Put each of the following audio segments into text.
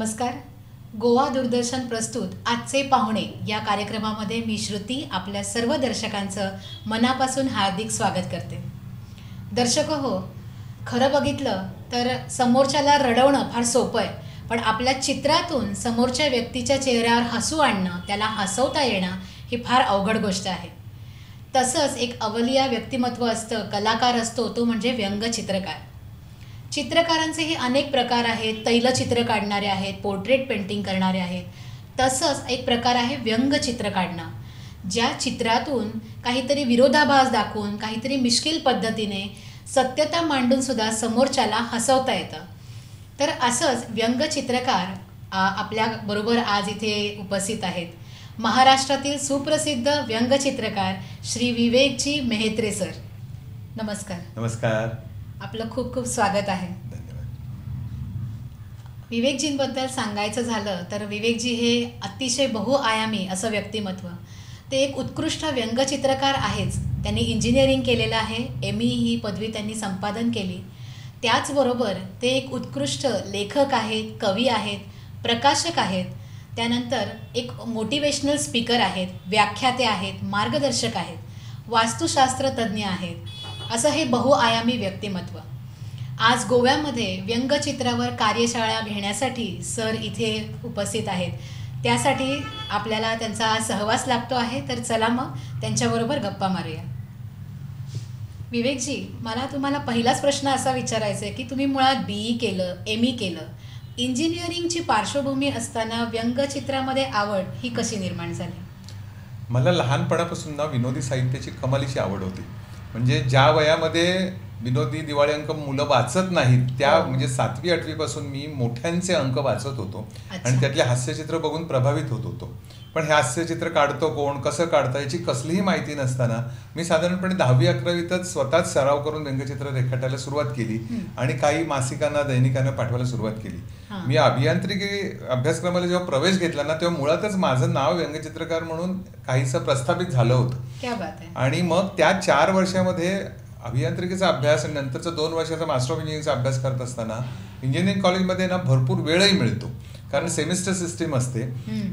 नमस्कार. गोवा दूरदर्शन प्रस्तुत आजचे पाहुणे या कार्यक्रमामध्ये मी श्रुती आपल्या सर्व दर्शकांचं मनापासून हार्दिक स्वागत करते. दर्शक हो, खरं बघितलं तर समोरच्याला रडवणं फार सोपं आहे, पण आपल्या चित्रातून समोरच्या व्यक्तीच्या चेहऱ्यावर हसू आणणं, त्याला हसवता येणं ही फार अवघड गोष्ट आहे. तसंच एक अवलिया व्यक्तिमत्व असतं, कलाकार असतो, तो म्हणजे व्यंगचित्रकार. चित्रकारांचेही अनेक प्रकार आहेत. तैलचित्र काढणारे आहेत, पोर्ट्रेट पेंटिंग करणारे आहेत. तसंच एक प्रकार आहे व्यंगचित्र काढणं, ज्या चित्रातून काहीतरी विरोधाभास दाखवून, काहीतरी मिश्किल पद्धतीने सत्यता मांडूनसुद्धा समोरच्याला हसवता येतं. तर असंच व्यंगचित्रकार आपल्याबरोबर आज इथे उपस्थित आहेत. महाराष्ट्रातील सुप्रसिद्ध व्यंगचित्रकार श्री विवेकजी मेहत्रे सर. नमस्कार. नमस्कार. आपलं खूप खूप स्वागत आहे. धन्यवाद. विवेकजींबद्दल सांगायचं झालं तर विवेकजी हे अतिशय बहुआयामी असं व्यक्तिमत्व. ते एक उत्कृष्ट व्यंगचित्रकार आहेच. त्यांनी इंजिनिअरिंग केलेलं आहे. ME ही पदवी त्यांनी संपादन केली. त्याचबरोबर ते एक उत्कृष्ट लेखक आहेत, कवी आहेत, प्रकाशक आहेत. त्यानंतर एक मोटिवेशनल स्पीकर आहेत, व्याख्याते आहेत, मार्गदर्शक आहेत, वास्तुशास्त्र तज्ज्ञ आहेत. असं हे बहुआयामी व्यक्तिमत्व. आज गोव्यामध्ये व्यंगचित्रावर कार्यशाळा घेण्यासाठी सर इथे उपस्थित आहेत. त्यासाठी आपल्याला त्यांचा सहवास लाभतो आहे. तर चला मग त्यांच्याबरोबर गप्पा मारूया. विवेकजी, मला तुम्हाला पहिलाच प्रश्न असा विचारायचा आहे की तुम्ही मुळात BE केलं, ME केलं. इंजिनिअरिंगची पार्श्वभूमी असताना व्यंगचित्रामध्ये आवड ही कशी निर्माण झाली? मला लहानपणापासून ना विनोदी साहित्याची कमालीची आवड होती. म्हणजे ज्या वयामध्ये विनोदी दिवाळी अंक मुलं वाचत नाहीत, त्या म्हणजे 7वी 8वी पासून मी मोठ्यांचे अंक वाचत होतो आणि त्यातले हास्यचित्र बघून प्रभावित होत होतो. पण हे हास्यचित्र काढतो कोण, कसं काढतं याची कसलीही माहिती नसताना मी साधारणपणे 10वी 11वीतच स्वतःच सराव करून व्यंगचित्र रेखाटायला सुरुवात केली आणि काही मासिकांना, दैनिकांना पाठवायला सुरुवात केली. मी अभियांत्रिकी अभ्यासक्रमाला जेव्हा प्रवेश घेतला ना, तेव्हा मुळातच माझं नाव व्यंगचित्रकार म्हणून काहीसं प्रस्थापित झालं होतं. आणि मग त्या 4 वर्षामध्ये अभियांत्रिकीचा अभ्यास आणि नंतरचा 2 वर्षाचा मास्टर ऑफ इंजिनिअरिंगचा अभ्यास करत असताना इंजिनिअरिंग कॉलेजमध्ये ना भरपूर वेळही मिळतो, कारण सेमिस्टर सिस्टीम असते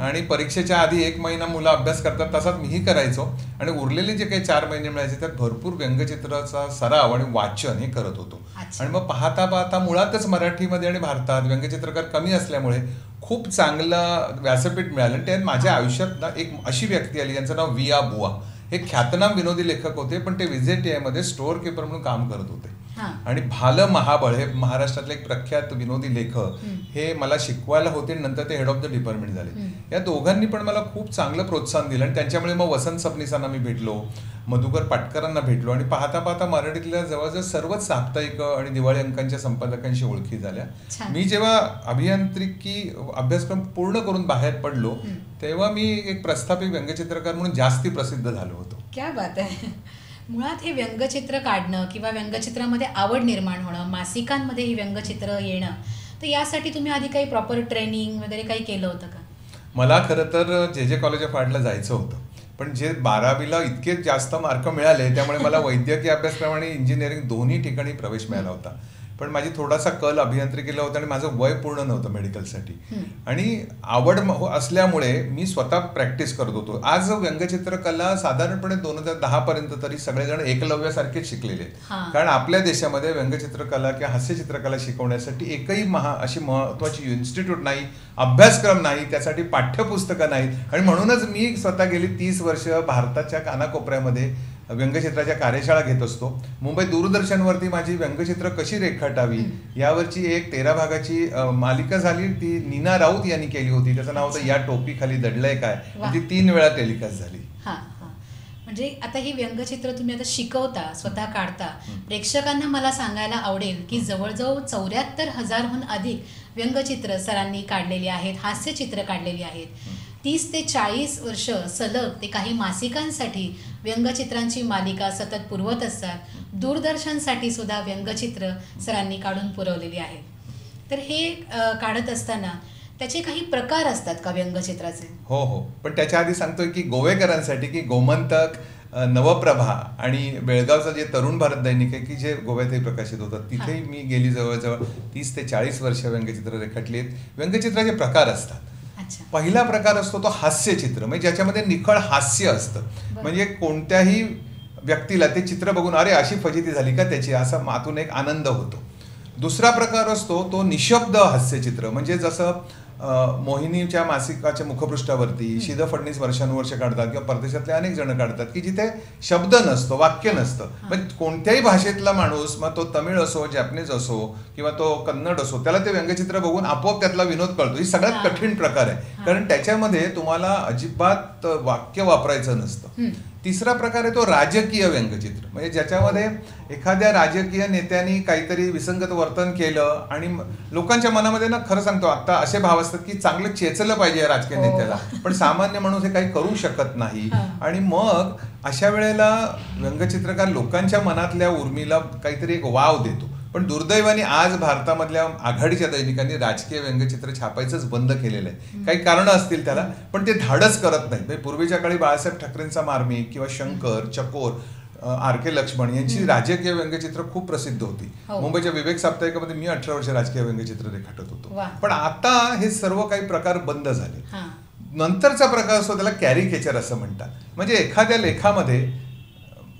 आणि परीक्षेच्या आधी 1 महिना मुलं अभ्यास करतात, तसाच मीही करायचो. आणि उरलेले जे काही 4 महिने मिळायचे त्यात भरपूर व्यंगचित्राचा सराव आणि वाचन हे करत होतो. आणि मग पाहता पाहता मुळातच मराठीमध्ये आणि भारतात व्यंगचित्रकार कमी असल्यामुळे खूप चांगलं व्यासपीठ मिळालं. आणि त्यात माझ्या आयुष्यात ना एक अशी व्यक्ती आली, यांचं नाव विया बुवा. हे ख्यातनाम विनोदी लेखक होते, पण ते WIZIT मध्ये स्टोअर कीपर म्हणून काम करत होते. आणि भाल महाबळ हे महाराष्ट्रातले एक प्रख्यात विनोदी लेखक हे मला शिकवायला होते. नंतर ते हेड ऑफ द डिपार्टमेंट झाले. या दोघांनी पण मला खूप चांगलं प्रोत्साहन दिलं आणि त्यांच्यामुळे मग वसंत सबनीसांना मी भेटलो, मधुकर पाटकरांना भेटलो आणि पाहता पाहता मराठीतल्या जवळजवळ सर्वच साप्ताहिक आणि दिवाळी अंकांच्या संपादकांशी ओळखी झाल्या. मी जेव्हा अभियांत्रिकी अभ्यासक्रम पूर्ण करून बाहेर पडलो तेव्हा मी एक प्रस्थापित व्यंगचित्रकार म्हणून जास्ती प्रसिद्ध झालो होतो. क्या बात आहे. मुळात हे व्यंगचित्र काढणं किंवा व्यंगचित्रामध्ये आवड निर्माण होणं, मासिकांमध्ये ही व्यंगचित्र येणं, तर यासाठी तुम्ही आधी काही प्रॉपर ट्रेनिंग वगैरे काही केलं होतं का? मला खरं तर JJ कॉलेज ऑफ आर्टला जायचं होतं, पण 12वीला इतके जास्त मार्क मिळाले त्यामुळे मला वैद्यकीय अभ्यासक्रम आणि इंजिनिअरिंग दोन्ही ठिकाणी प्रवेश मिळाला होता. पण माझी थोडासा कल अभियांत्रिकीला होता आणि माझं वय पूर्ण नव्हतं मेडिकलसाठी. आणि आवड असल्यामुळे मी स्वतः प्रॅक्टिस करत होतो. आज व्यंगचित्रकला साधारणपणे 2010 पर्यंत तरी सगळेजण एकलव्यासारखेच शिकलेले आहेत, कारण आपल्या देशामध्ये व्यंगचित्रकला किंवा हास्यचित्रकला शिकवण्यासाठी एकही अशी महत्वाची इन्स्टिट्यूट नाही, अभ्यासक्रम नाही, त्यासाठी पाठ्यपुस्तकं नाहीत. आणि म्हणूनच मी स्वतः गेली 30 वर्ष भारताच्या कानाकोपऱ्यामध्ये व्यंगचित्राच्या कार्यशाळा घेत असतो. मुंबई दूरदर्शनवरती माझी व्यंगचित्र कशी रेखाटावी यावरची एक 13 भागाची मालिका झाली, ती नीना राऊत यांनी केली होती. त्याचं नाव होतं या टोपी खाली दडलंय काय. ती 3 वेळा टेलिकास्ट झाली. म्हणजे आता ही व्यंगचित्र तुम्ही आता शिकवता, स्वतः काढता. प्रेक्षकांना मला सांगायला आवडेल की जवळजवळ 74,000हून अधिक व्यंगचित्र सरांनी काढलेली आहेत, हास्यचित्र काढलेली आहेत. 30 ते 40 वर्ष सलग ते काही मासिकांसाठी व्यंगचित्रांची मालिका सतत पुरवत असतात. दूरदर्शनसाठी सुद्धा व्यंगचित्र सरांनी काढून पुरवलेली आहेत. तर हे काढत असताना त्याचे काही प्रकार असतात का व्यंगचित्राचे? हो, पण त्याच्या आधी सांगतोय की गोवेकरांसाठी की गोमंतक, नवप्रभा आणि बेळगावचं जे तरुण भारत दैनिक आहे की जे गोव्यातही प्रकाशित होतं, तिथेही मी गेली जवळजवळ 30 ते 40 वर्ष व्यंगचित्र रेखाटली आहेत. व्यंगचित्राचे प्रकार असतात. पहिला प्रकार असतो तो हास्यचित्र, म्हणजे ज्याच्यामध्ये निखळ हास्य असतं. म्हणजे कोणत्याही व्यक्तीला ते चित्र बघून अरे अशी फजिती झाली का त्याची, असा मातून एक आनंद होतो. दुसरा प्रकार असतो तो निशब्द हास्यचित्र, म्हणजे जसं मोहिनीच्या मासिकाच्या मुखपृष्ठावरती शीद फडणीस वर्षानुवर्ष काढतात किंवा परदेशातले अनेक जण काढतात की जिथे शब्द नसतो, वाक्य नसतं. म्हणजे कोणत्याही भाषेतला माणूस, मग तो तमिळ असो, जॅपनीज असो किंवा तो कन्नड असो, त्याला ते व्यंगचित्र बघून आपोआप त्यातला विनोद कळतो. ही सगळ्यात कठीण प्रकार आहे, कारण त्याच्यामध्ये तुम्हाला अजिबात वाक्य वापरायचं नसतं. तिसरा प्रकार आहे तो राजकीय व्यंगचित्र, म्हणजे ज्याच्यामध्ये एखाद्या राजकीय नेत्यांनी काहीतरी विसंगत वर्तन केलं आणि लोकांच्या मनामध्ये ना, खरं सांगतो आता असे भाव असतात की चांगलं चेचलं पाहिजे या राजकीय नेत्याला, पण सामान्य माणूस हे काही करू शकत नाही. आणि मग अशा वेळेला व्यंगचित्रकार लोकांच्या मनातल्या उर्मीला काहीतरी एक वाव देतो. पण दुर्दैवाने आज भारतामधल्या आघाडीच्या दैनिकांनी राजकीय व्यंगचित्र छापायचंच बंद केलेलं आहे. काही कारणं असतील त्याला, पण ते धाडस करत नाहीत. म्हणजे पूर्वीच्या काळी बाळासाहेब ठाकरेंचा मार्मिक किंवा शंकर, चकोर, R.K. लक्ष्मण यांची राजकीय व्यंगचित्र खूप प्रसिद्ध होती. मुंबईच्या विवेक साप्ताहिकामध्ये मी 18 वर्ष राजकीय व्यंगचित्र रेखाटत होतो. पण आता हे सर्व काही प्रकार बंद झाले. नंतरचा प्रकार असतो त्याला कॅरिकेचर असं म्हणतात. म्हणजे एखाद्या लेखामध्ये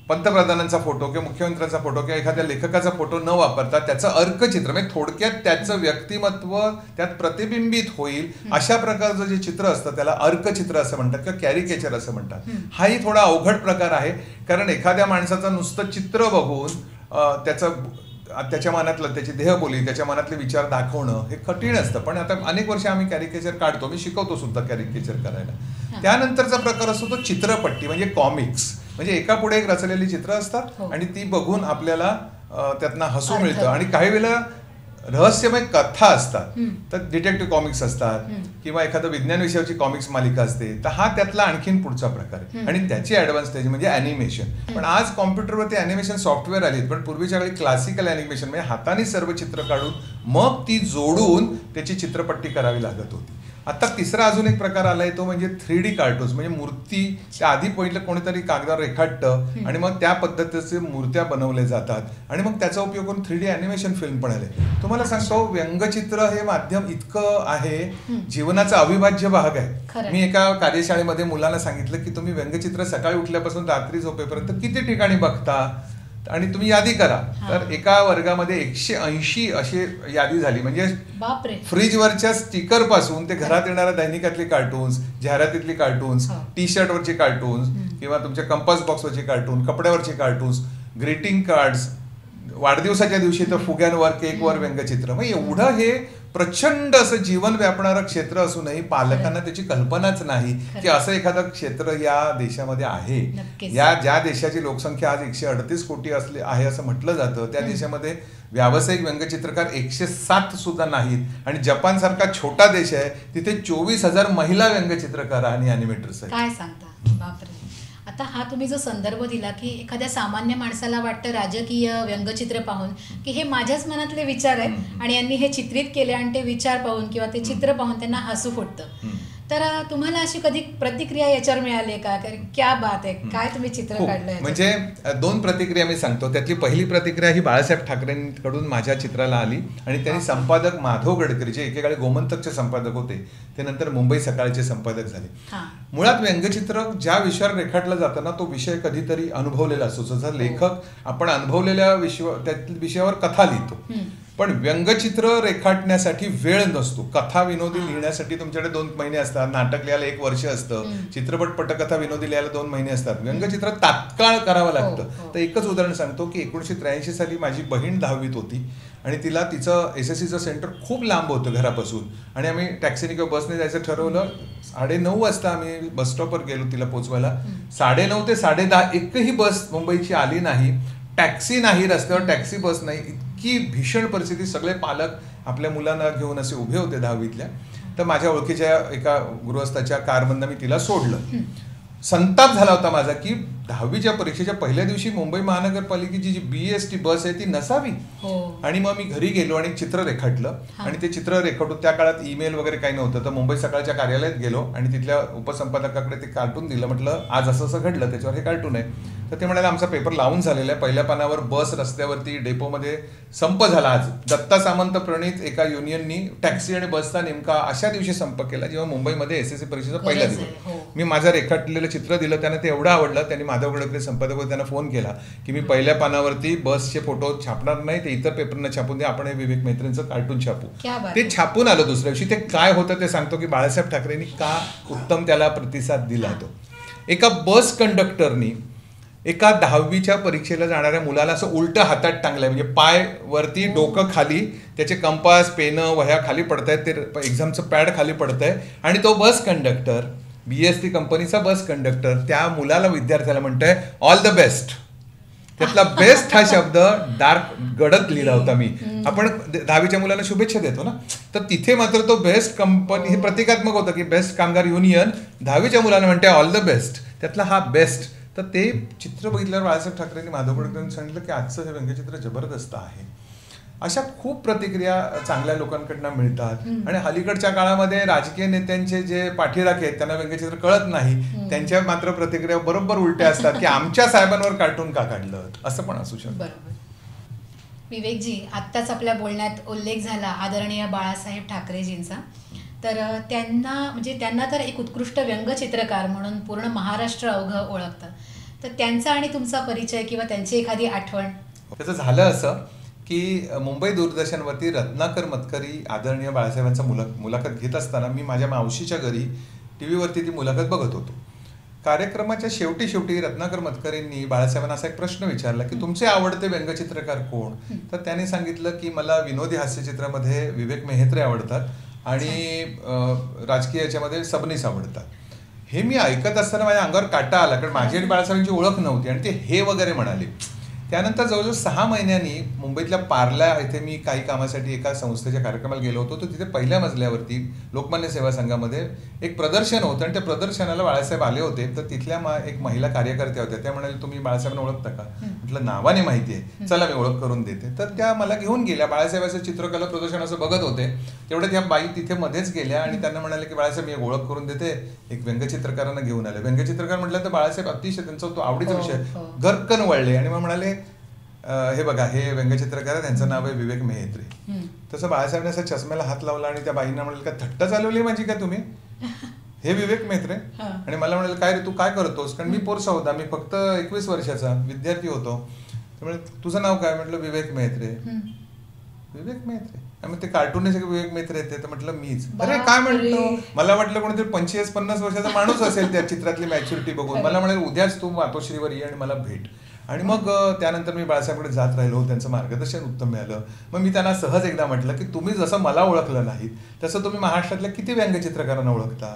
पंतप्रधानांचा फोटो किंवा मुख्यमंत्र्यांचा फोटो किंवा एखाद्या लेखकाचा फोटो न वापरता त्याचं अर्कचित्र, म्हणजे थोडक्यात त्याचं व्यक्तिमत्व त्यात प्रतिबिंबित होईल अशा प्रकारचं जे चित्र असतं त्याला अर्कचित्र असं म्हणतात किंवा कॅरिकेचर असं म्हणतात. हाही थोडा अवघड प्रकार आहे, कारण एखाद्या माणसाचं नुसतं चित्र बघून त्याच्या मनातलं, त्याची देहबोली, त्याच्या मनातले विचार दाखवणं हे कठीण असतं. पण आता अनेक वर्ष आम्ही कॅरिकेचर काढतो, मी शिकवतो सुद्धा कॅरिकेचर करायला. त्यानंतरचा प्रकार असतो तो चित्रपट्टी, म्हणजे कॉमिक्स. म्हणजे एका पुढे एक रचलेली चित्र असतात आणि ती बघून आपल्याला त्यातनं हसू मिळतं. आणि काही वेळेला रहस्यमय कथा असतात, तर डिटेक्टिव्ह कॉमिक्स असतात किंवा एखादं विज्ञान विषयाची कॉमिक्स मालिका असते, तर हा त्यातला आणखीन पुढचा प्रकार आहे. आणि त्याची ऍडव्हान्स स्टेज म्हणजे अॅनिमेशन. पण आज कॉम्प्युटरवरती अॅनिमेशन सॉफ्टवेअर आलीत, पण पूर्वीच्या वेळी क्लासिकल अॅनिमेशन म्हणजे हाताने सर्व चित्र काढून मग ती जोडून त्याची चित्रपट्टी करावी लागत होती. आता तिसरा अजून एक प्रकार आलाय तो म्हणजे 3D कार्टून्स, म्हणजे मूर्ती त्या आधी पहिलं कोणीतरी कागदावर रेखाटतं आणि मग त्या पद्धतीचे मूर्त्या बनवल्या जातात आणि मग त्याचा उपयोग करून 3D अॅनिमेशन फिल्म पण आले. तुम्हाला सांगतो व्यंगचित्र हे माध्यम इतकं आहे, जीवनाचा अविभाज्य भाग आहे. मी एका कार्यशाळेमध्ये मुलांना सांगितलं की तुम्ही व्यंगचित्र सकाळी उठल्यापासून रात्री झोपेपर्यंत किती ठिकाणी बघता आणि तुम्ही यादी करा. तर एका वर्गामध्ये 180 अशी यादी झाली. म्हणजे फ्रीजवरच्या स्टिकर पासून ते घरात येणाऱ्या दैनिकातले कार्टून्स, जाहिरातीतली कार्टून्स, टी शर्टवरचे कार्टून्स किंवा तुमच्या कंपास बॉक्सवरचे कार्टून, कपड्यावरचे कार्टून्स, ग्रीटिंग कार्ड्स, वाढदिवसाच्या दिवशी तर फुग्यांवर, केकवर व्यंगचित्र. मग एवढं हे प्रचंड असं जीवन व्यापणारं क्षेत्र असूनही पालकांना त्याची कल्पनाच नाही की असं एखादं क्षेत्र या देशामध्ये आहे. ज्या देशाची लोकसंख्या आज 138 कोटी आहे असं म्हटलं जातं, त्या देशामध्ये व्यावसायिक व्यंगचित्रकार 107 सुद्धा नाहीत. आणि जपान सारखा छोटा देश आहे, तिथे 24,000 महिला व्यंगचित्रकार आणि अॅनिमेटर्स आहेत. काय सांगता, बापरे. आता हा तुम्ही जो संदर्भ दिला की एखाद्या सामान्य माणसाला वाटतं राजकीय व्यंगचित्र पाहून की हे माझ्याच मनातले विचार आहेत आणि यांनी हे चित्रित केले आणि ते विचार पाहून किंवा ते चित्र पाहून त्यांना हसू फुटतं. तर तुम्हाला अशी कधी प्रतिक्रिया याच्यावर मिळाली का? क्या बात आहे, काय तुम्ही चित्र काढलंय? म्हणजे 2 प्रतिक्रिया मी सांगतो. त्यातली पहिली प्रतिक्रिया ही बाळासाहेब ठाकरेंकडून माझ्या चित्राला आली आणि त्यांनी संपादक माधव गडकरी, जे एकेकाळी गोमंतकचे संपादक होते, ते नंतर मुंबई सकाळचे संपादक झाले. मुळात व्यंगचित्र ज्या विषयावर रेखाटलं जातं ना, तो विषय कधीतरी अनुभवलेला असतो. जसं लेखक आपण अनुभवलेल्या विषयावर कथा लिहितो, पण व्यंगचित्र रेखाटण्यासाठी वेळ नसतो. कथा विनोदी लिहिण्यासाठी तुमच्याकडे 2 महिने असतात, नाटक लिहायला 1 वर्ष असतं, चित्रपट पटकथा विनोदी लिहायला 2 महिने असतात. व्यंगचित्र तात्काळ करावं लागतं. तर एकच उदाहरण सांगतो की 1983 साली माझी बहीण 10वीत होती आणि तिला तिचं SSCचं सेंटर खूप लांब होतं घरापासून आणि आम्ही टॅक्सीने किंवा बसने जायचं ठरवलं. 9:30 वाजता आम्ही बस स्टॉपवर गेलो तिला पोचवायला. 9:30 ते 10:30 एकही बस मुंबईची आली नाही, टॅक्सी नाही, रस्त्यावर टॅक्सी बस नाही. इतकी भीषण परिस्थिती. सगळे पालक आपल्या मुलांना घेऊन असे उभे होते 10वीतल्या. तर माझ्या ओळखीच्या एका गृहस्थाच्या कारमधनं मी तिला सोडलं. संताप झाला होता माझा की 10वीच्या परीक्षेच्या पहिल्या दिवशी मुंबई महानगरपालिकेची जी BEST बस आहे ती नसावी. आणि मग मी घरी गेलो आणि चित्र रेखाटलं आणि ते चित्र रेखाटून त्या काळात ईमेल वगैरे काही नव्हतं तर मुंबई सकाळच्या कार्यालयात गेलो आणि तिथल्या उपसंपादकाकडे ते कार्टून दिलं. म्हटलं आज असं असं घडलं त्याच्यावर हे कार्टून आहे. तर ते म्हणाले आमचा पेपर लावून झालेला आहे. पहिल्या पानावर बस रस्त्यावरती डेपोमध्ये संप झाला. आज दत्ता सामंत प्रणित एका युनियननी टॅक्सी आणि बसचा नेमका अशा दिवशी संप केला जेव्हा मुंबईमध्ये SSC परीक्षेचा पहिला दिवस. मी माझं रेखाटलेलं चित्र दिलं त्यांना ते एवढं आवडलं. त्यांनी माधव गडकरी संपादक होते त्यांना फोन केला की मी पहिल्या पानावरती बसचे फोटो छापणार नाही ते इतर पेपरना छापून दे आपण हे विवेक मैत्रेंचं कार्टून छापू. ते छापून आलं दुसऱ्या दिवशी. ते काय होतं ते सांगतो की बाळासाहेब ठाकरेंनी का उत्तम त्याला प्रतिसाद दिला. तो एका बस कंडक्टरनी एका 10वीच्या परीक्षेला जाणाऱ्या मुलाला असं उलटं हातात टांगलंय म्हणजे पाय वरती डोकं खाली त्याचे कंपास पेन वह्या खाली पडतायत ते एक्झामचं पॅड खाली पडतंय आणि तो बस कंडक्टर BST कंपनीचा बस कंडक्टर त्या मुलाला विद्यार्थ्याला म्हणतोय ऑल द बेस्ट. त्यातला बेस्ट हा शब्द डार्क गडद लिहिला होता मी. आपण 10वीच्या मुलांना शुभेच्छा देतो ना तर तिथे मात्र तो बेस्ट कंपनी हे प्रतिकात्मक होतं की बेस्ट कामगार युनियन 10वीच्या मुलांना म्हणते ऑल द बेस्ट. त्यातला हा बेस्ट. तर ते चित्र बघितल्यावर बाळासाहेब ठाकरेंनी माधव गडकरींनी सांगितलं की आजचं हे व्यंगचित्र जबरदस्त आहे. अशा खूप प्रतिक्रिया चांगल्या लोकांकडनं मिळतात. आणि अलीकडच्या काळामध्ये राजकीय नेत्यांचे जे पाठीराखे आहेत त्यांना व्यंगचित्र कळत नाही त्यांच्या मात्र प्रतिक्रिया बरोबर उलट्या असतात की आमच्या साहेबांवर कार्टून का काढलं असं पण असू शकतं. बरोबर. विवेकजी आत्ताच आपल्या बोलण्यात उल्लेख झाला आदरणीय बाळासाहेब ठाकरेजींचा. तर त्यांना तर एक उत्कृष्ट व्यंगचित्रकार म्हणून पूर्ण महाराष्ट्र अवघं ओळखतं. तर त्यांचा आणि तुमचा परिचय किंवा त्यांची एखादी आठवण. त्याचं झालं असं की मुंबई दूरदर्शनवरती रत्नाकर मतकरी आदरणीय बाळासाहेबांचा मुलाखत घेत असताना मी माझ्या मावशीच्या घरी टीव्हीवरती ती मुलाखत बघत होतो. कार्यक्रमाच्या शेवटी रत्नाकर मतकरींनी बाळासाहेबांना असा एक प्रश्न विचारला की तुमचे आवडते व्यंगचित्रकार कोण. तर त्यांनी सांगितलं की मला विनोदी हास्यचित्रामध्ये विवेक मेहत्रे आवडतात आणि राजकीय याच्यामध्ये सबनीस आवडतात. हे मी ऐकत असताना माझ्या अंगावर काटा आला कारण माझी आणि बाळासाहेबांची ओळख नव्हती आणि ते हे वगैरे म्हणाले. त्यानंतर जवळजवळ 6 महिन्यांनी मुंबईतल्या पार्ला इथे मी काही कामासाठी एका संस्थेच्या कार्यक्रमाला गेलो होतो. तर तिथे पहिल्या मजल्यावरती लोकमान्य सेवा संघामध्ये एक प्रदर्शन होतं आणि त्या प्रदर्शनाला बाळासाहेब आले होते. तर तिथल्या एक महिला कार्यकर्त्या होत्या. त्या म्हणाले तुम्ही बाळासाहेबांना ओळखता का. म्हटलं नावाने माहिती आहे चला मी ओळख करून देते. तर त्या मला घेऊन गेल्या. बाळासाहेबांचं चित्रकला प्रदर्शन असं बघत होते तेवढ्यात त्या बाई तिथे मध्येच गेल्या आणि त्यांना म्हणाले की बाळासाहेब मी एक ओळख करून देते. एक व्यंगचित्रकारांना घेऊन आले. व्यंगचित्रकार म्हटलं तर बाळासाहेब अतिशय त्यांचा तो आवडीचा विषय घरकन वळले आणि मग म्हणाले हे बघा हे व्यंगचित्रकार त्यांचं नाव आहे विवेक मेहत्रे. तसं बाळासाहेबांनी असं चष्म्याला हात लावला आणि त्या बाईंना म्हणाले का थट्टा चालवली माझी का तुम्ही हे विवेक मेहत्रे. आणि मला म्हणाले काय रे तू काय करतोस कारण मी पोरसा होता मी फक्त 21 वर्षाचा विद्यार्थी होतो. त्यामुळे तुझं नाव काय म्हटलं विवेक मेहत्रे. विवेक मेहत्रे मग ते कार्टून विवेक मेहत्रे येते तर म्हटलं मीच. अरे काय म्हणतो मला वाटलं कोणीतरी 25-50 वर्षाचा माणूस असेल त्या चित्रातली मॅच्युरिटी बघून. मला म्हणाले उद्याच तू मातोश्रीवर ये आणि मला भेट. आणि मग त्यानंतर मी बाळासाहेबकडे जात राहिलो त्यांचं मार्गदर्शन उत्तम मिळालं. मग मी त्यांना सहज एकदा म्हटलं की तुम्ही जसं मला ओळखलं नाही तसं तुम्ही महाराष्ट्रातल्या किती व्यंगचित्रकारांना ओळखता.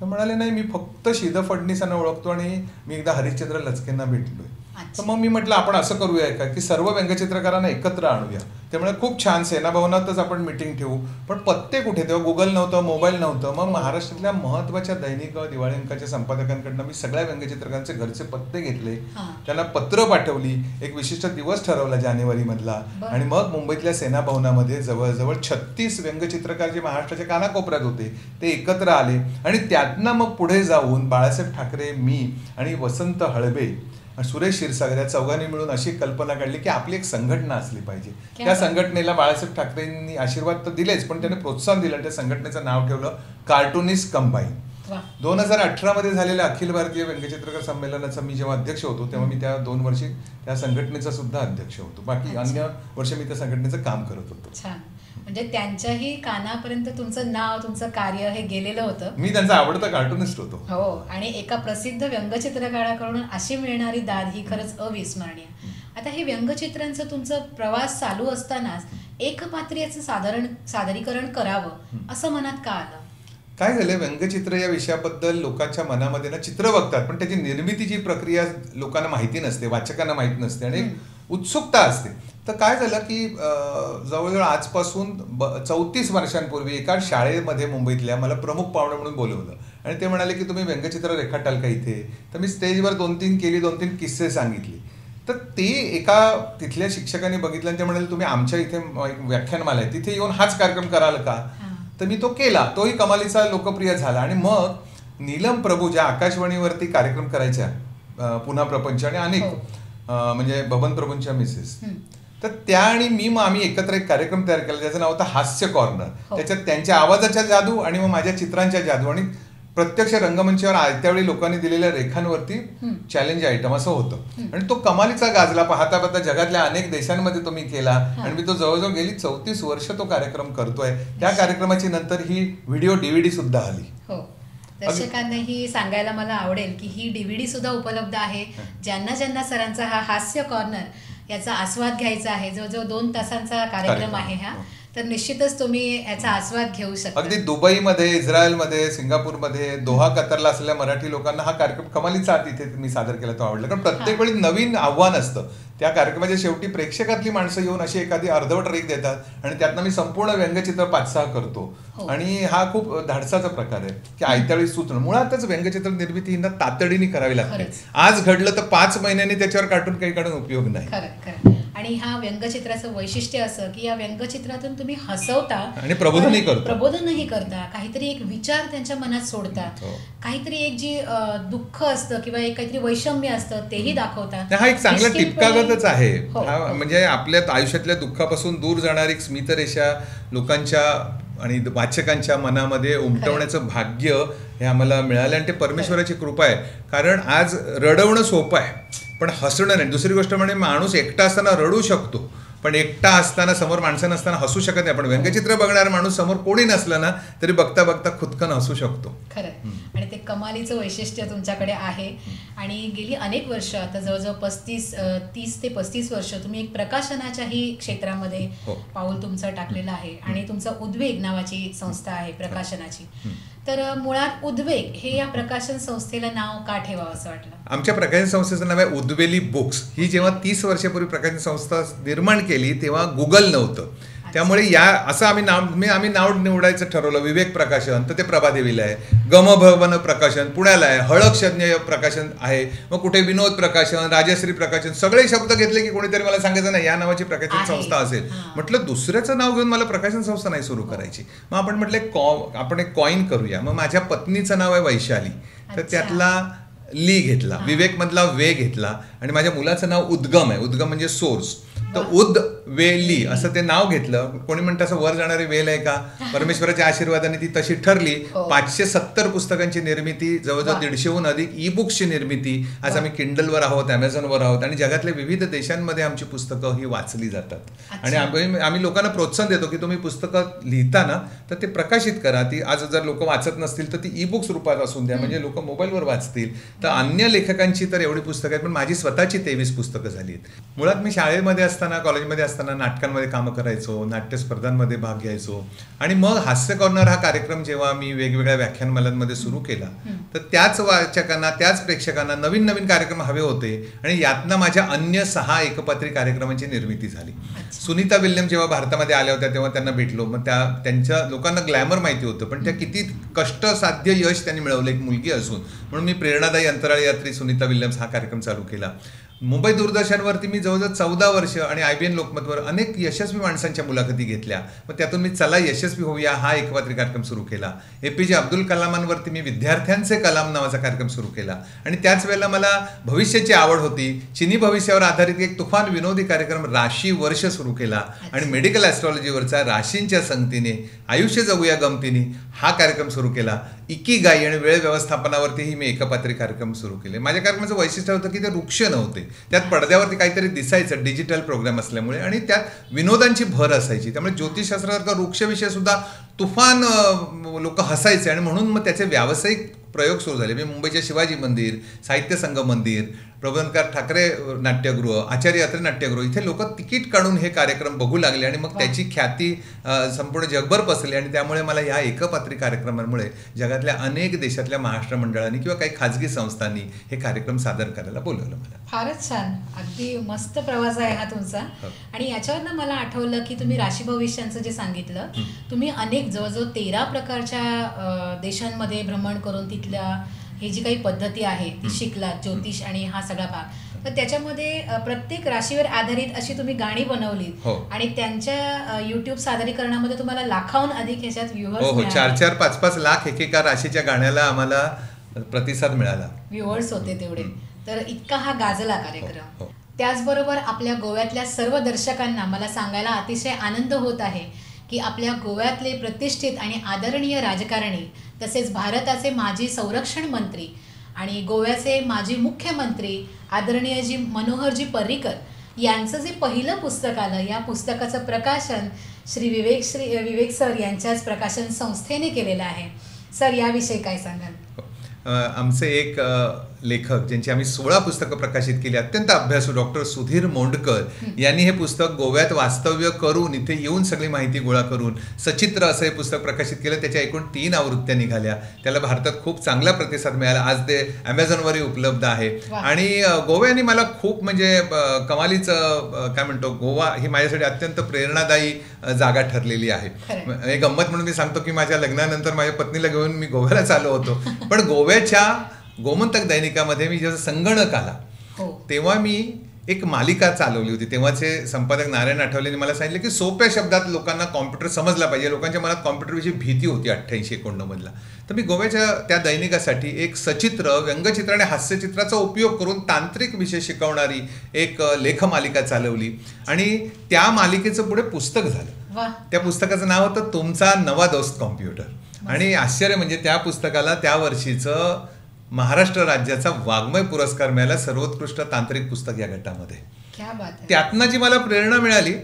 तर म्हणाले नाही मी फक्त शिद फडणीसांना ओळखतो आणि मी एकदा हरिश्चंद्र लचकेंना भेटलोय. तर मग मी म्हटलं आपण असं करूया का की सर्व व्यंगचित्रकारांना एकत्र आणूया. त्यामुळे खूप छान सेना भवनातच आपण मिटिंग ठेवू. पण पत्ते कुठे तेव्हा गुगल नव्हतं मोबाईल नव्हतं. मग महाराष्ट्रातल्या महत्वाच्या दैनिक दिवाळी अंकाच्या संपादकांकडनं मी सगळ्या व्यंगचित्रकारांचे घरचे पत्ते घेतले. त्यांना पत्र पाठवली. एक विशिष्ट दिवस ठरवला जानेवारी मधला आणि मग मुंबईतल्या सेना भवनामध्ये जवळजवळ 36 व्यंगचित्रकार जे महाराष्ट्राच्या कानाकोपऱ्यात होते ते एकत्र आले आणि त्यातनं मग पुढे जाऊन बाळासाहेब ठाकरे मी आणि वसंत हळबे सुरेश क्षीरसागर या चौघांनी मिळून अशी कल्पना काढली की आपली एक संघटना असली पाहिजे. त्या संघटनेला बाळासाहेब ठाकरेंनी आशीर्वाद तर दिलेच पण त्यांनी प्रोत्साहन दिलं. त्या संघटनेचं नाव ठेवलं कार्टूनिस्ट कंबाईन. 2018 मध्ये झालेल्या अखिल भारतीय व्यंगचित्रकार संमेलनाचा मी जेव्हा अध्यक्ष होतो तेव्हा मी त्या 2 वर्षी त्या संघटनेचा सुद्धा अध्यक्ष होतो. बाकी अन्य वर्ष मी त्या संघटनेचं काम करत होतो. म्हणजे त्यांच्याही कानापर्यंत तुमचं नाव तुमचं कार्य हे गेलेलं होतं. मी त्यांचा आवडता कार्टूनिस्ट होतो. हो आणि एका प्रसिद्ध व्यंगचित्रकाराकडून अशी मिळणारी दाद ही खरंच अविस्मरणीय. आता हे व्यंगचित्रांचं तुमचं प्रवास चालू असतानाच एकपात्रीयाचं सादरीकरण करावं असं मनात का आलं. काय झालं व्यंगचित्र या विषयाबद्दल लोकांच्या मनामध्ये ना चित्र बघतात पण त्याची निर्मितीची प्रक्रिया लोकांना माहिती नसते वाचकांना माहिती नसते. आणि उत्सुकता असते. तर काय झालं की जवळजवळ आजपासून 34 वर्षांपूर्वी एका शाळेमध्ये मुंबईतल्या मला प्रमुख पाहुणे म्हणून बोलवलं आणि ते म्हणाले की तुम्ही व्यंगचित्र रेखाटाल का इथे. तर मी स्टेजवर 2-3 किस्से सांगितले. तर ते एका तिथल्या शिक्षकांनी बघितलं आणि ते म्हणाले तुम्ही आमच्या इथे एक व्याख्यानमाला आहे तिथे येऊन हाच कार्यक्रम कराल का. तर मी तो केला. तोही कमालीचा लोकप्रिय झाला. आणि मग नीलम प्रभू ज्या आकाशवाणीवरती कार्यक्रम करायच्या पुन्हा प्रपंच आणि अनेक म्हणजे बबन प्रभूंच्या मिसेस, तर त्या आणि मी मग आम्ही एकत्र एक कार्यक्रम तयार केला ज्याचं नाव होतं हास्य कॉर्नर. त्याच्यात त्यांच्या आवाजाच्या जादू आणि मग माझ्या चित्रांच्या जादू आणि प्रत्यक्ष रंगमंचावर त्यावेळी लोकांनी दिलेल्या रेखांवरती चॅलेंज आयटम असं होतं. आणि तो कमालीचा गाजला. पाहता पाहता जगातल्या अनेक देशांमध्ये तो मी केला आणि मी तो जवळजवळ गेली 34 वर्ष तो कार्यक्रम करतोय. त्या कार्यक्रमाची नंतर ही व्हिडिओ DVD सुद्धा आली. दर्शकांनाही सांगायला मला आवडेल की ही DVD सुद्धा उपलब्ध आहे. ज्यांना सरांचा हा हास्य कॉर्नर याचा आस्वाद घ्यायचा आहे, जवळजवळ 2 तासांचा कार्यक्रम आहे हा, तर निश्चितच तुम्ही याचा आस्वाद घेऊ शकता. अगदी दुबईमध्ये, इस्रायलमध्ये, सिंगापूरमध्ये, दोहा कतारला असलेल्या मराठी लोकांना हा कार्यक्रम कमालीचा तिथे मी सादर केला तो आवडला. कारण प्रत्येक वेळी नवीन आव्हान असतं. त्या कार्यक्रमाच्या शेवटी प्रेक्षकातली माणसं येऊन अशी एखादी अर्धवट रेख देतात आणि त्यातनं मी संपूर्ण व्यंगचित्र 5-6 करतो. आणि हा खूप धाडसाचा प्रकार आहे की आयत्या वेळी सुचणं. मुळातच व्यंगचित्र निर्मिती ही तातडीने करावी लागते. आज घडलं तर 5 महिन्यांनी त्याच्यावर कार्टून काही काढून उपयोग नाही. आणि हा व्यंगचित्राचं वैशिष्ट्य असं की या व्यंगचित्रातून तुम्ही हसवता आणि प्रबोधनही करता, काहीतरी एक विचार त्यांच्या मनात सोडता, काहीतरी एक जी दुःख असतं किंवा एक काहीतरी वैषम्य असतं तेही दाखवता. हा एक चांगला टिपकागतच आहे. म्हणजे आपल्या आयुष्यातल्या दुःखापासून दूर जाणारी एक स्मितरेषा लोकांच्या आणि वाचकांच्या मनामध्ये उमटवण्याचं भाग्य हे आम्हाला मिळालं आणि ते परमेश्वराची कृपा आहे. कारण आज रडवणं सोपं आहे पण हसणं नाही. दुसरी गोष्ट म्हणजे माणूस एकटा असताना रडू शकतो पण एकटा असताना समोर माणसं नसताना हसू शकत नाही. पण व्यंगचित्र बघणारा माणूस समोर कोणी नसलं ना तरी बघता बघता खुदकन हसू शकतो. खरं. आणि ते कमालीचं वैशिष्ट्य तुमच्याकडे आहे. आणि गेली अनेक वर्ष, आता जवळजवळ 30 ते 35 वर्ष तुम्ही एक प्रकाशनाच्याही क्षेत्रामध्ये पाऊल तुमचं टाकलेलं आहे. आणि तुमचं उद्वेग नावाची संस्था आहे प्रकाशनाची. तर मुळात उद्वेग हे या प्रकाशन संस्थेला नाव का ठेवावं असं वाटलं? आमच्या प्रकाशन संस्थेचं नाव आहे उद्वेली बुक्स. ही जेव्हा 30 वर्षापूर्वी प्रकाशन संस्था निर्माण केली तेव्हा गुगल नव्हतं. त्यामुळे असं आम्ही नाव निवडायचं ठरवलं. विवेक प्रकाशन तर ते प्रभादेवीला आहे, गमभवन प्रकाशन पुण्याला आहे, हळक्षज्ञ प्रकाशन आहे, मग कुठे विनोद प्रकाशन, राजश्री प्रकाशन, सगळे शब्द घेतले की कोणीतरी मला सांगायचं नाही या नावाची प्रकाशन संस्था असेल. म्हटलं दुसऱ्याचं नाव घेऊन मला प्रकाशन संस्था नाही सुरू करायची. मग आपण म्हटलं आपण एक कॉइन करूया. मग माझ्या पत्नीचं नाव आहे वैशाली, तर त्यातला ली घेतला, विवेक मधला वे घेतला आणि माझ्या मुलाचं नाव उद्गम आहे. उद्गम म्हणजे सोर्स. तर उद्वेली असं ते नाव घेतलं. कोणी म्हणतं असं वर जाणारी वेल आहे का? परमेश्वराच्या आशीर्वादाने ती तशी ठरली. 570 पुस्तकांची निर्मिती, जवळजवळ 150हून अधिक ई बुक्सची निर्मिती. आज आम्ही किंडलवर आहोत, अमेझॉनवर आहोत आणि जगातल्या विविध देशांमध्ये आमची पुस्तकं ही वाचली जातात. आणि आम्ही लोकांना प्रोत्साहन देतो की तुम्ही पुस्तकं लिहिताना तर ते प्रकाशित करा. ती आज जर लोक वाचत नसतील तर ती ई बुक्स रूपात असून द्या, म्हणजे लोक मोबाईलवर वाचतील. तर अन्य लेखकांची तर एवढी पुस्तकं आहेत पण माझी स्वतःची 23 पुस्तकं झाली आहेत. मुळात मी शाळेमध्ये असताना, कॉलेजमध्ये असताना नाटकांमध्ये कामं करायचो, नाट्य स्पर्धांमध्ये भाग घ्यायचो. आणि मग हास्य कॉर्नर हा कार्यक्रम जेव्हा मी वेगवेगळ्या व्याख्यानमालांमध्ये सुरू केला तर त्याच वाचकांना, त्याच प्रेक्षकांना नवीन नवीन कार्यक्रम हवे होते आणि यातनं माझ्या अन्य 6 एकपात्री कार्यक्रमांची निर्मिती झाली. सुनीता विल्यम जेव्हा भारतामध्ये आल्या होत्या तेव्हा त्यांना भेटलो. मग त्यांच्या लोकांना ग्लॅमर माहिती होतं पण त्या किती कष्टसाध्य यश त्यांनी मिळवलं एक मुलगी असून. म्हणून मी प्रेरणादायी अंतराळ यात्री सुनीता विल्यम्स हा कार्यक्रम चालू केला. मुंबई दूरदर्शनवरती मी जवळजवळ 14 वर्ष आणि IBN लोकमतवर अनेक यशस्वी माणसांच्या मुलाखती घेतल्या. मग त्यातून मी चला यशस्वी होऊया हा एकपात्री कार्यक्रम सुरू केला. APJ अब्दुल कलामांवरती मी विद्यार्थ्यांचे कलाम नावाचा कार्यक्रम सुरू केला. आणि त्याच वेळेला मला भविष्याची आवड होती. चिनी भविष्यावर आधारित एक तुफान विनोदी कार्यक्रम राशी वर्ष सुरू केला. आणि मेडिकल ॲस्ट्रॉलॉजीवरचा राशींच्या संगतीने आयुष्य जगूया गमतीने हा कार्यक्रम सुरू केला. इकिगाई आणि वेळ व्यवस्थापनावरतीही मी एकपात्री कार्यक्रम सुरू केले. माझ्या कार्यक्रमाचं वैशिष्ट्य होतं की ते वृक्ष नव्हते, त्यात पडद्यावरती काहीतरी दिसायचं, डिजिटल प्रोग्राम असल्यामुळे, आणि त्यात विनोदांची भर असायची. त्यामुळे ज्योतिषशास्त्रासारखा वृक्ष विषय सुद्धा तुफान लोक हसायचे आणि म्हणून मग त्याचे व्यावसायिक प्रयोग सुरू झाले. मी मुंबईच्या शिवाजी मंदिर, साहित्य संघ मंदिर, प्रबंधकार ठाकरे नाट्यगृह, आचार्य यात्रे नाट्यगृह इथे लोक तिकीट काढून हे कार्यक्रम बघू लागले आणि मग त्याची ख्याती संपूर्ण जगभर पसरली. आणि त्यामुळे मला ह्या एकपात्री कार्यक्रमांमुळे जगातल्या अनेक देशातल्या महाराष्ट्र मंडळांनी किंवा काही खाजगी संस्थांनी हे कार्यक्रम सादर करायला बोलवलं मला. फारच छान, अगदी मस्त प्रवास आहे हा तुमचा. आणि याच्यावरनं मला आठवलं की तुम्ही राशी भविष्यांचं जे सांगितलं, तुम्ही अनेक जवळजवळ 13 प्रकारच्या देशांमध्ये भ्रमण करून तिथल्या हे जी काही पद्धती आहे ती शिकलात, ज्योतिष आणि हा सगळा भाग. तर त्याच्यामध्ये प्रत्येक राशीवर आधारित अशी तुम्ही गाणी बनवली आणि त्यांच्या युट्यूब सादरीकरणामध्ये तुम्हाला लाखाहून अधिक ह्याच्यात व्ह्युअर्स, 4-4, 5-5 लाख एकेका राशीच्या गाण्याला आम्हाला प्रतिसाद मिळाला, व्ह्युअर्स होते तेवढे. तर इतका हा गाजला कार्यक्रम. त्याचबरोबर आपल्या गोव्यातल्या सर्व दर्शकांना मला सांगायला अतिशय आनंद होत आहे की आपल्या गोव्यातले प्रतिष्ठित आणि आदरणीय राजकारणी तसेच भारताचे माजी संरक्षण मंत्री आणि गोव्याचे माजी मुख्यमंत्री आदरणीय मनोहरजी पर्रिकर यांचं जे पहिलं पुस्तक आलं, या पुस्तकाचं प्रकाशन श्री विवेक सर यांच्याच प्रकाशन संस्थेने केलेलं आहे. सर, याविषयी काय सांगाल? आमचे एक लेखक ज्यांची आम्ही 16 पुस्तकं प्रकाशित केली, अत्यंत अभ्यासू डॉक्टर सुधीर मोंडकर यांनी हे पुस्तक गोव्यात वास्तव्य करून इथे येऊन सगळी माहिती गोळा करून सचित्र असं हे पुस्तक प्रकाशित केलं. त्याच्या एकूण 3 आवृत्त्या निघाल्या. त्याला भारतात खूप चांगला प्रतिसाद मिळाला. आज ते अमेझॉनवरही उपलब्ध आहे. आणि गोव्याने मला खूप म्हणजे कमालीचं काय म्हणतो, गोवा ही माझ्यासाठी अत्यंत प्रेरणादायी जागा ठरलेली आहे. एक गंमत म्हणून मी सांगतो की माझ्या लग्नानंतर माझ्या पत्नीला घेऊन मी गोव्याला चाललो होतो. पण गोव्याच्या गोमंतक दैनिकामध्ये मी जेव्हा संगणक आला तेव्हा मी एक मालिका चालवली होती. तेव्हाचे संपादक नारायण आठवलेंनी मला सांगितलं की सोप्या शब्दात लोकांना कॉम्प्युटर समजला पाहिजे. लोकांच्या मनात कॉम्प्युटरविषयी भीती होती 88-89 तर मी गोव्याच्या त्या दैनिकासाठी एक सचित्र, व्यंगचित्र आणि हास्यचित्राचा उपयोग करून तांत्रिक विषय शिकवणारी एक लेखमालिका चालवली आणि त्या मालिकेचं पुढे पुस्तक झालं. त्या पुस्तकाचं नाव होतं तुमचा नवा दोस्त कॉम्प्युटर. आणि आश्चर्य म्हणजे त्या पुस्तकाला त्या वर्षीचं महाराष्ट्र राज्याचा वाङ्मय पुरस्कार मिळाला, सर्वोत्कृष्ट तांत्रिक पुस्तक या गटामध्ये. त्यातनं जी मला प्रेरणा मिळाली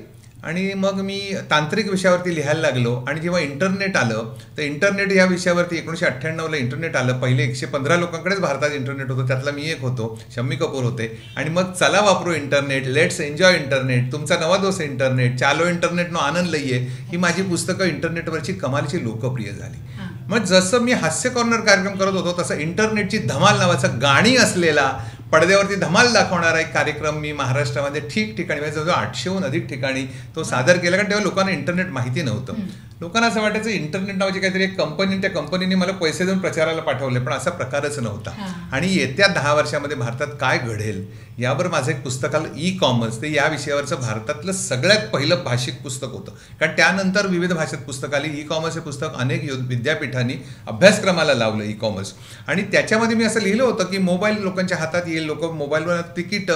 आणि मग मी तांत्रिक विषयावरती लिहायला लागलो. आणि जेव्हा इंटरनेट आलं तर इंटरनेट या विषयावरती 1998ला इंटरनेट आलं. पहिले 115 लोकांकडेच भारतात इंटरनेट होतं, त्यातला मी एक होतो, शम्मी कपूर होते. आणि मग चला वापरू इंटरनेट, लेट्स एन्जॉय इंटरनेट, तुमचा नवा दोस्त इंटरनेट, चालो इंटरनेटनो आनंद लईये, ही माझी पुस्तकं इंटरनेटवरची कमालीची लोकप्रिय झाली. मग जसं मी हास्य कॉर्नर कार्यक्रम करत होतो तसं इंटरनेटची धमाल नावाचा गाणी असलेला पडद्यावरती धमाल दाखवणारा एक कार्यक्रम मी महाराष्ट्रामध्ये ठिकठिकाणी म्हणजे जवळजवळ 800हून अधिक ठिकाणी तो सादर केला. कारण तेव्हा लोकांना इंटरनेट माहिती नव्हतं. लोकांना असं वाटायचं इंटरनेट नावाची काहीतरी एक कंपनी, त्या कंपनीने मला पैसे देऊन प्रचाराला पाठवले, पण असा प्रकारच नव्हता. आणि येत्या 10 वर्षामध्ये भारतात काय घडेल यावर माझं एक पुस्तक आलं, ई कॉमर्स. ते या विषयावरचं भारतातलं सगळ्यात पहिलं भाषिक पुस्तक होतं. कारण त्यानंतर विविध भाषेत पुस्तक आली. ई कॉमर्स हे पुस्तक अनेक विद्यापीठांनी अभ्यासक्रमाला लावलं ई कॉमर्स. आणि त्याच्यामध्ये मी असं लिहिलं होतं की मोबाईल लोकांच्या हातात येईल, लोक मोबाईलवर तिकीट,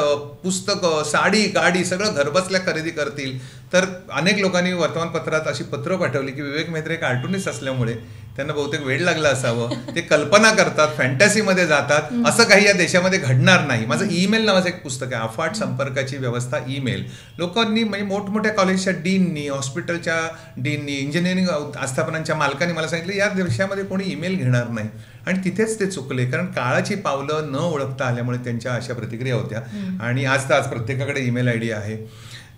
पुस्तकं, साडी, गाडी सगळं घरबसल्या खरेदी करतील. तर अनेक लोकांनी वर्तमानपत्रात अशी पत्र पाठवली की विवेक मेहत्रे कार्टूनिस्ट असल्यामुळे त्यांना बहुतेक वेळ लागला असावं, ते कल्पना करतात, फॅन्टसीमध्ये जातात, असं काही या देशामध्ये घडणार नाही. माझं ईमेल नावाचं एक पुस्तक आहे, अफाट संपर्काची व्यवस्था ईमेल. लोकांनी म्हणजे मोठमोठ्या कॉलेजच्या डीननी, हॉस्पिटलच्या डीननी, इंजिनिअरिंग आस्थापनांच्या मालकांनी मला सांगितलं या देशामध्ये कोणी ईमेल घेणार नाही. आणि तिथेच ते चुकले, कारण काळाची पावलं न ओळखता आल्यामुळे त्यांच्या अशा प्रतिक्रिया होत्या. आणि आज प्रत्येकाकडे ईमेल आयडी आहे.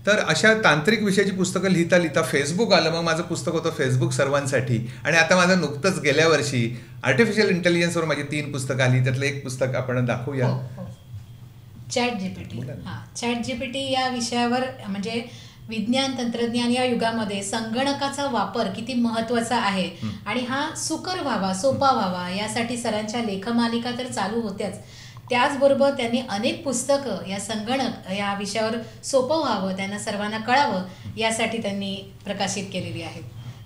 तर अशा तांत्रिक विषयाची पुस्तकं लिहिता लिहिता फेसबुक आलं. मग माझं पुस्तक होतं फेसबुक सर्वांसाठी. आणि आता माझं नुकतंच गेल्या वर्षी आर्टिफिशियल इंटेलिजन्सवर माझी 3 पुस्तकं आली. त्यातलं एक पुस्तक आपण दाखवूया. चॅट जीपीटी या विषयावर म्हणजे विज्ञान तंत्रज्ञान या युगामध्ये संगणकाचा वापर किती महत्त्वाचा आहे आणि हा सुकर व्हावा, सोपा व्हावा यासाठी सरांच्या लेखमालिका तर चालू होत्याच. त्याचबरोबर त्यांनी अनेक पुस्तकं या संगणक या विषयावर सोपं व्हावं, त्यांना सर्वांना कळावं यासाठी त्यांनी प्रकाशित केलेली आहेत.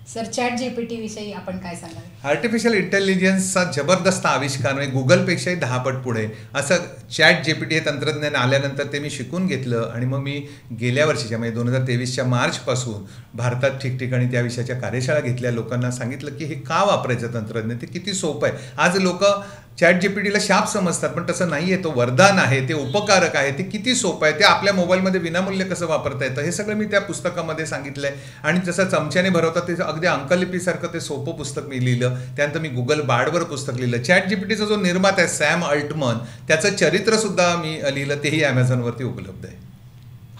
सर, चॅट जीपीटी विषयी आपण काय सांगाल? आर्टिफिशियल इंटेलिजन्सचा जबरदस्त आविष्कार म्हणजे गुगलपेक्षाही 10 पट पुढे असं चॅट जीपीटी हे तंत्रज्ञान आल्यानंतर ते मी शिकून घेतलं. आणि मग मी गेल्या वर्षीच्या म्हणजे 2023च्या मार्चपासून भारतात ठिकठिकाणी त्या विषयाच्या कार्यशाळा घेतल्या. लोकांना सांगितलं की हे का वापरायचं तंत्रज्ञान, ते किती सोपं आहे. आज लोक ChatGPTला शाप समजतात, पण तसं नाही आहे. तो वरदान आहे, ते उपकारक आहे, ते किती सोपं आहे, ते आपल्या मोबाईलमध्ये विनामूल्य कसं वापरता येतं हे सगळं मी त्या पुस्तकामध्ये सांगितलं आहे. आणि जसं चमच्याने भरवतात ते अगदी अंकलिपीसारखं ते सोपं पुस्तक मी लिहिलं. त्यानंतर मी गुगल बार्डवर पुस्तक लिहिलं. ChatGPTचा जो निर्माता आहे सॅम अल्टमन, त्याचं चरित्रसुद्धा मी लिहिलं, तेही ॲमेझॉनवरती उपलब्ध आहे.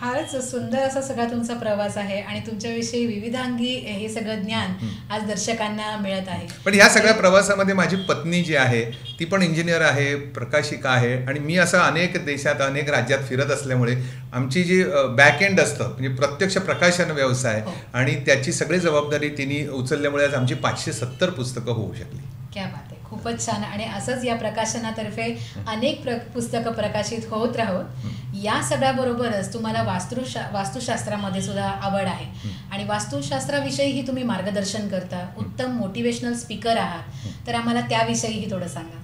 फारच सुंदर असा सगळा तुमचा प्रवास आहे आणि तुमच्याविषयी विविधांगी हे सगळं ज्ञान आज दर्शकांना मिळत आहे. पण ह्या सगळ्या प्रवासामध्ये माझी पत्नी जी आहे ती पण इंजिनियर आहे, प्रकाशिका आहे. आणि मी असं अनेक देशात अनेक राज्यात फिरत असल्यामुळे आमची जी बॅकएंड असतं म्हणजे प्रत्यक्ष प्रकाशन व्यवसाय आणि त्याची सगळी जबाबदारी तिने उचलल्यामुळे आज आमची 570 पुस्तकं होऊ शकली. क्या बात आहे, खूपच छान. आणि असंच या प्रकाशनातर्फे अनेक पुस्तकं प्रकाशित होत राहोत. या सगळ्याबरोबरच तुम्हाला वास्तुशास्त्रामध्ये सुद्धा आवड आहे आणि वास्तुशास्त्राविषयीही तुम्ही मार्गदर्शन करता, उत्तम मोटिवेशनल स्पीकर आहात. तर आम्हाला त्याविषयीही थोडं सांगा.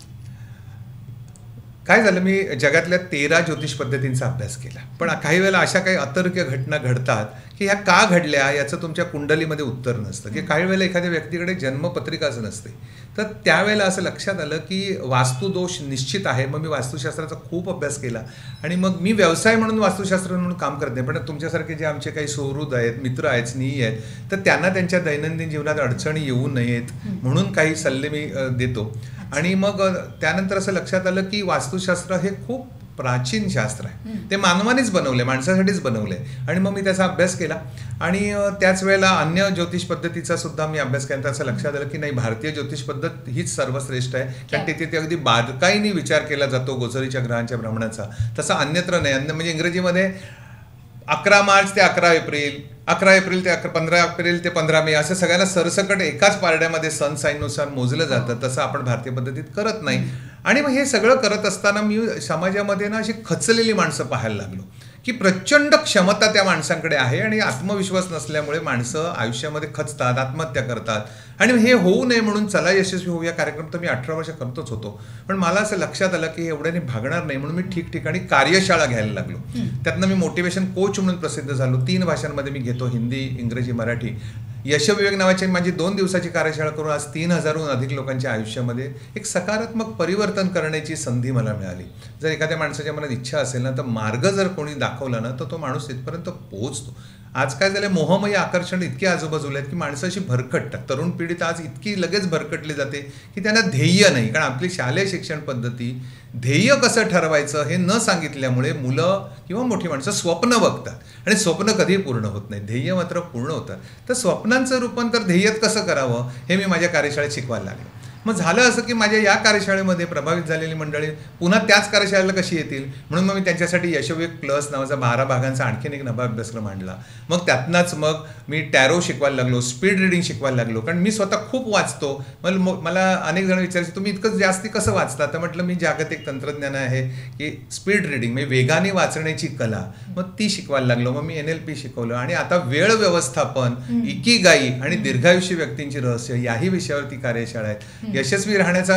काय झालं, मी जगातल्या 13 ज्योतिष पद्धतींचा अभ्यास केला. पण काही वेळेला अशा काही अतर्क्य घटना घडतात की ह्या का घडल्या याचं तुमच्या कुंडलीमध्ये उत्तर नसतं, की काही वेळेला एखाद्या व्यक्तीकडे जन्मपत्रिकाच नसते. तर त्यावेळेला असं लक्षात आलं की वास्तुदोष निश्चित आहे. मग मी वास्तुशास्त्राचा खूप अभ्यास केला आणि मग मी व्यवसाय म्हणून वास्तुशास्त्र म्हणून काम करत नाही, पण तुमच्यासारखे जे आमचे काही सुहृद आहेत, मित्र आहेत, स्नेही आहेत, तर त्यांना त्यांच्या दैनंदिन जीवनात अडचणी येऊ नयेत म्हणून काही सल्ले मी देतो. आणि मग त्यानंतर असं लक्षात आलं की वास्तुशास्त्र हे खूप प्राचीन शास्त्र आहे, ते मानवानेच बनवले, माणसासाठीच बनवले. आणि मग मी त्याचा अभ्यास केला आणि त्याच वेळेला अन्य ज्योतिष पद्धतीचा सुद्धा मी अभ्यास केला. असं लक्षात आलं की नाही, भारतीय ज्योतिष पद्धत हीच सर्वश्रेष्ठ आहे, कारण तिथे ते अगदी बारकाईने विचार केला जातो गोचरीच्या ग्रहांच्या भ्रमणाचा. तसा अन्यत्र नाही. म्हणजे इंग्रजीमध्ये 11 मार्च ते 11 एप्रिल, 11 एप्रिल ते 15 एप्रिल ते 15 मे असं सगळ्यांना सरसकट एकाच पारड्यामध्ये सन साईननुसार मोजलं जातं. तसं आपण भारतीय पद्धतीत करत नाही. आणि मग हे सगळं करत असताना मी समाजामध्ये ना अशी खचलेली माणसं पाहायला लागलो की प्रचंड क्षमता त्या माणसांकडे आहे आणि आत्मविश्वास नसल्यामुळे माणसं आयुष्यामध्ये खचतात, आत्महत्या करतात. आणि हे होऊ नये म्हणून चला यशस्वी होऊ या कार्यक्रम तर मी 18 वर्ष करतोच होतो. पण मला असं लक्षात आलं की एवढ्याने भागणार नाही म्हणून मी ठिकठिकाणी कार्यशाळा घ्यायला लागलो. त्यातनं मी मोटिवेशन कोच म्हणून प्रसिद्ध झालो. 3 भाषांमध्ये मी घेतो, हिंदी, इंग्रजी, मराठी. यशविवेक नावाची माझी 2 दिवसाची कार्यशाळा करून आज 3000हून अधिक लोकांच्या आयुष्यामध्ये एक सकारात्मक परिवर्तन करण्याची संधी मला मिळाली. जर एखाद्या माणसाच्या मनात इच्छा असेल ना, तर मार्ग जर कोणी दाखवला ना, तर तो माणूस तिथपर्यंत पोहोचतो. आज काय झालं, मोहमयी आकर्षण इतके आजूबाजूला आहेत की माणसं अशी भरकटतात. तरुण पिढी तर आज इतकी लगेच भरकटली जाते की त्यांना ध्येय नाही. कारण आपली शालेय शिक्षण पद्धती ध्येय कसं ठरवायचं हे न सांगितल्यामुळे मुलं किंवा मोठी माणसं स्वप्न बघतात आणि स्वप्न कधीही पूर्ण होत नाही, ध्येय मात्र पूर्ण होतात. तर स्वप्नांचं रूपांतर ध्येयात कसं करावं हे मी माझ्या कार्यशाळेत शिकवायला लागलो. मग झालं असं की माझ्या या कार्यशाळेमध्ये प्रभावित झालेली मंडळी पुन्हा त्याच कार्यशाळेला कशी येतील म्हणून मग मी त्यांच्यासाठी यशविवेक प्लस नावाचा 12 भागांचा आणखीन एक नवा अभ्यासक्रम आणला. मग त्यातनंच मग मी टॅरो शिकवायला लागलो, स्पीड रिडिंग शिकवायला लागलो. कारण मी स्वतः खूप वाचतो. मला अनेक जण विचारायचे तुम्ही इतकं जास्ती कसं वाचता, तर म्हटलं मी जागतिक तंत्रज्ञान आहे की स्पीड रिडिंग म्हणजे वेगाने वाचण्याची कला, मग ती शिकवायला लागलो. मग मी NLP शिकवलं आणि आता वेळ व्यवस्थापन, इकिगाई आणि दीर्घायुष्य व्यक्तींची रहस्य याही विषयावरती कार्यशाळा आहेत. यशस्वी राहण्याचा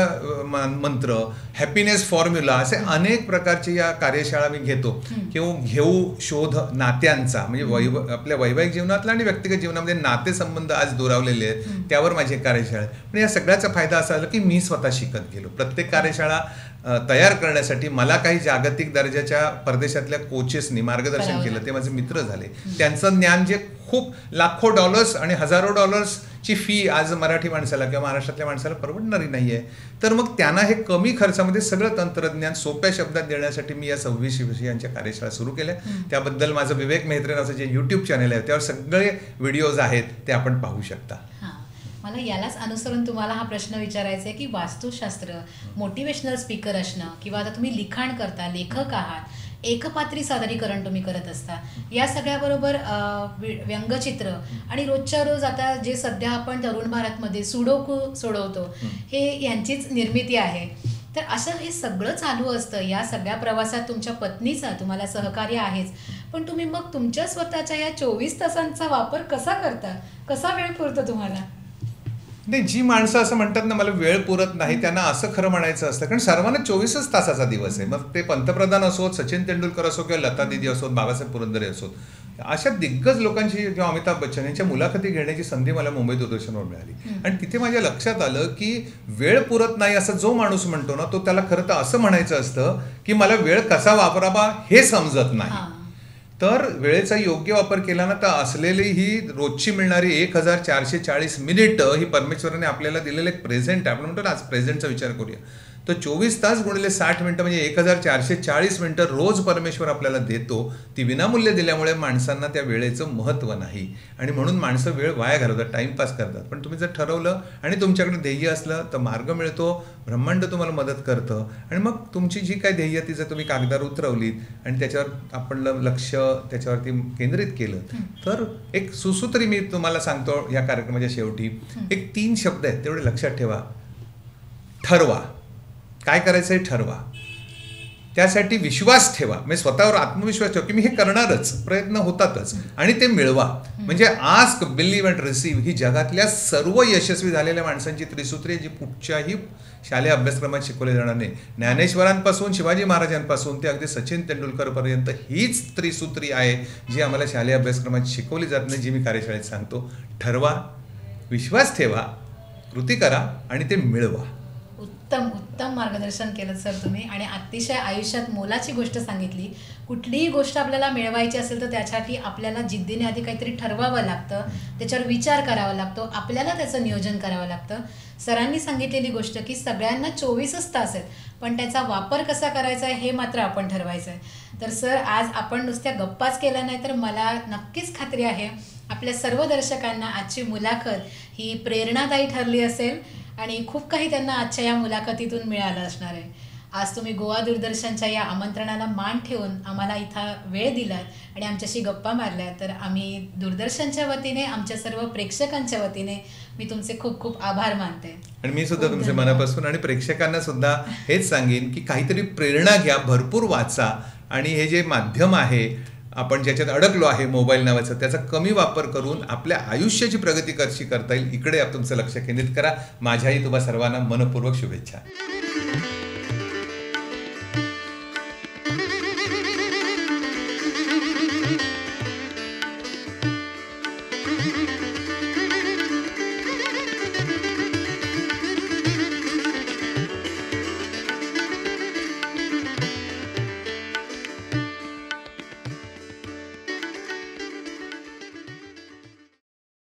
मंत्र, हॅपीनेस फॉर्म्युला असे अनेक प्रकारची या कार्यशाळा मी घेतो किंवा घेऊ शोध नात्यांचा. म्हणजे आपल्या वैवाहिक जीवनातला आणि व्यक्तिगत जीवनामध्ये नातेसंबंध आज दुरावलेले आहेत, त्यावर माझी कार्यशाळा आहे. पण या सगळ्याचा फायदा असा झाला की मी स्वतः शिकत गेलो. प्रत्येक कार्यशाळा तयार करण्यासाठी मला काही जागतिक दर्जाच्या परदेशातल्या कोचेसनी मार्गदर्शन केलं. ते माझे मित्र झाले. त्यांचं ज्ञान जे खूप लाखो डॉलर्स आणि हजारो डॉलर्सची फी आज मराठी माणसाला किंवा महाराष्ट्रातल्या माणसाला परवडणारी नाही आहे. तर मग त्यांना हे कमी खर्चामध्ये सगळं तंत्रज्ञान सोप्या शब्दात देण्यासाठी मी या 26 विषयांच्या कार्यशाळा सुरू केल्या. त्याबद्दल माझं विवेक मेहत्रे नावाचं जे YouTube चॅनल आहे त्यावर सगळे व्हिडिओज आहेत ते आपण पाहू शकता. मला यालाच अनुसरून तुम्हाला हा प्रश्न विचारायचा आहे की वास्तुशास्त्र, मोटिवेशनल स्पीकर असणं किंवा आता तुम्ही लिखाण करता, लेखक आहात, एकपात्री सादरीकरण तुम्ही करत असता, या सगळ्याबरोबर व्यंगचित्र आणि रोजच्या रोज आता जे सध्या आपण तरुण भारतमध्ये सुडोकू सोडवतो हे यांचीच निर्मिती आहे. तर असं हे सगळं चालू असतं. या सगळ्या प्रवासात तुमच्या पत्नीचा तुम्हाला सहकार्य आहेच, पण तुम्ही मग तुमच्या स्वतःच्या या 24 तासांचा वापर कसा करता? कसा वेळ पुरतो तुम्हाला? नाही, जी माणसं असं म्हणतात ना मला वेळ पुरत नाही, त्यांना असं खरं म्हणायचं असतं. कारण सर्वांना 24च तासाचा दिवस आहे. मग ते पंतप्रधान असोत, सचिन तेंडुलकर असो किंवा लता दीदी असोत, बाबासाहेब पुरंदरे असोत, अशा दिग्गज लोकांची जेव्हा अमिताभ बच्चन यांच्या मुलाखती घेण्याची संधी मला मुंबई दूरदर्शनवर मिळाली आणि तिथे माझ्या लक्षात आलं की वेळ पुरत नाही असं जो माणूस म्हणतो ना तो त्याला खरं तर असं म्हणायचं असतं की मला वेळ कसा वापरावा हे समजत नाही. तर वेळेचा योग्य वापर केला ना तर असलेली ही रोजची मिळणारी 1440 मिनिटं ही परमेश्वराने आपल्याला दिलेलं एक प्रेझेंट आहे. आपण म्हणतो ना आज प्रेझेंटचा विचार करूया तर 24 तास गुणिले 60 मिनिटं म्हणजे 1440 मिनिटं रोज परमेश्वर आपल्याला देतो. ती विनामूल्य दिल्यामुळे माणसांना त्या वेळेचं महत्त्व नाही आणि म्हणून माणसं वेळ वाया घालवतात, टाइमपास करतात. पण तुम्ही जर ठरवलं आणि तुमच्याकडे ध्येय असलं तर मार्ग मिळतो, ब्रह्मांड तुम्हाला मदत करतं आणि मग तुमची जी काय ध्येय ती जर तुम्ही कागदावर उतरवलीत आणि त्याच्यावर आपण लक्ष त्याच्यावरती केंद्रित केलं तर एक सुसूत्री मी तुम्हाला सांगतो या कार्यक्रमाच्या शेवटी एक 3 शब्द आहेत तेवढे लक्षात ठेवा. ठरवा, काय करायचं आहे ठरवा, त्यासाठी विश्वास ठेवा, म्हणजे स्वतःवर आत्मविश्वास ठेवा की मी हे करणारच, प्रयत्न होतातच आणि ते मिळवा. म्हणजे आस्क, बिलीव्ह अँड रिसीव्ह ही जगातल्या सर्व यशस्वी झालेल्या माणसांची त्रिसूत्री जी कुठच्याही शालेय अभ्यासक्रमात शिकवले जाणार नाही. ज्ञानेश्वरांपासून शिवाजी महाराजांपासून ते अगदी सचिन तेंडुलकरपर्यंत हीच त्रिसूत्री आहे जी आम्हाला शालेय अभ्यासक्रमात शिकवली जात नाही, जी मी कार्यशाळेत सांगतो. ठरवा, विश्वास ठेवा, कृती करा आणि ते मिळवा. उत्तम मार्गदर्शन केलं सर तुम्ही आणि अतिशय आयुष्यात मोलाची गोष्ट सांगितली. कुठलीही गोष्ट आपल्याला मिळवायची असेल तर त्यासाठी आपल्याला जिद्दीने आधी काहीतरी ठरवावं लागतं, त्याच्यावर विचार करावा लागतो, आपल्याला त्याचं नियोजन करावं लागतं. सरांनी सांगितलेली गोष्ट की सगळ्यांना 24च तास आहेत पण त्याचा वापर कसा करायचा आहे हे मात्र आपण ठरवायचं आहे. तर सर आज आपण नुसत्या गप्पाच केल्या नाही तर मला नक्कीच खात्री आहे आपल्या सर्व दर्शकांना आजची मुलाखत ही प्रेरणादायी ठरली असेल आणि खूप काही त्यांना आजच्या या मुलाखतीतून मिळालं असणार आहे. आज तुम्ही गोवा दूरदर्शनच्या या आमंत्रणाला मान ठेवून आम्हाला इथं वेळ दिलात आणि आमच्याशी गप्पा मारल्या तर आम्ही दूरदर्शनच्या वतीने आमच्या सर्व प्रेक्षकांच्या वतीने मी तुमचे खूप खूप आभार मानते. आणि मी सुद्धा तुमचे मनापासून आणि प्रेक्षकांना सुद्धा हेच सांगेन की काहीतरी प्रेरणा घ्या, भरपूर वाचा आणि हे जे माध्यम आहे आपण ज्याच्यात अडकलो आहे मोबाईल नावाचं त्याचा कमी वापर करून आपल्या आयुष्याची प्रगती कशी करता येईल इकडे तुमचं लक्ष केंद्रित करा. माझ्याही तुम्हा सर्वांना मनपूर्वक शुभेच्छा.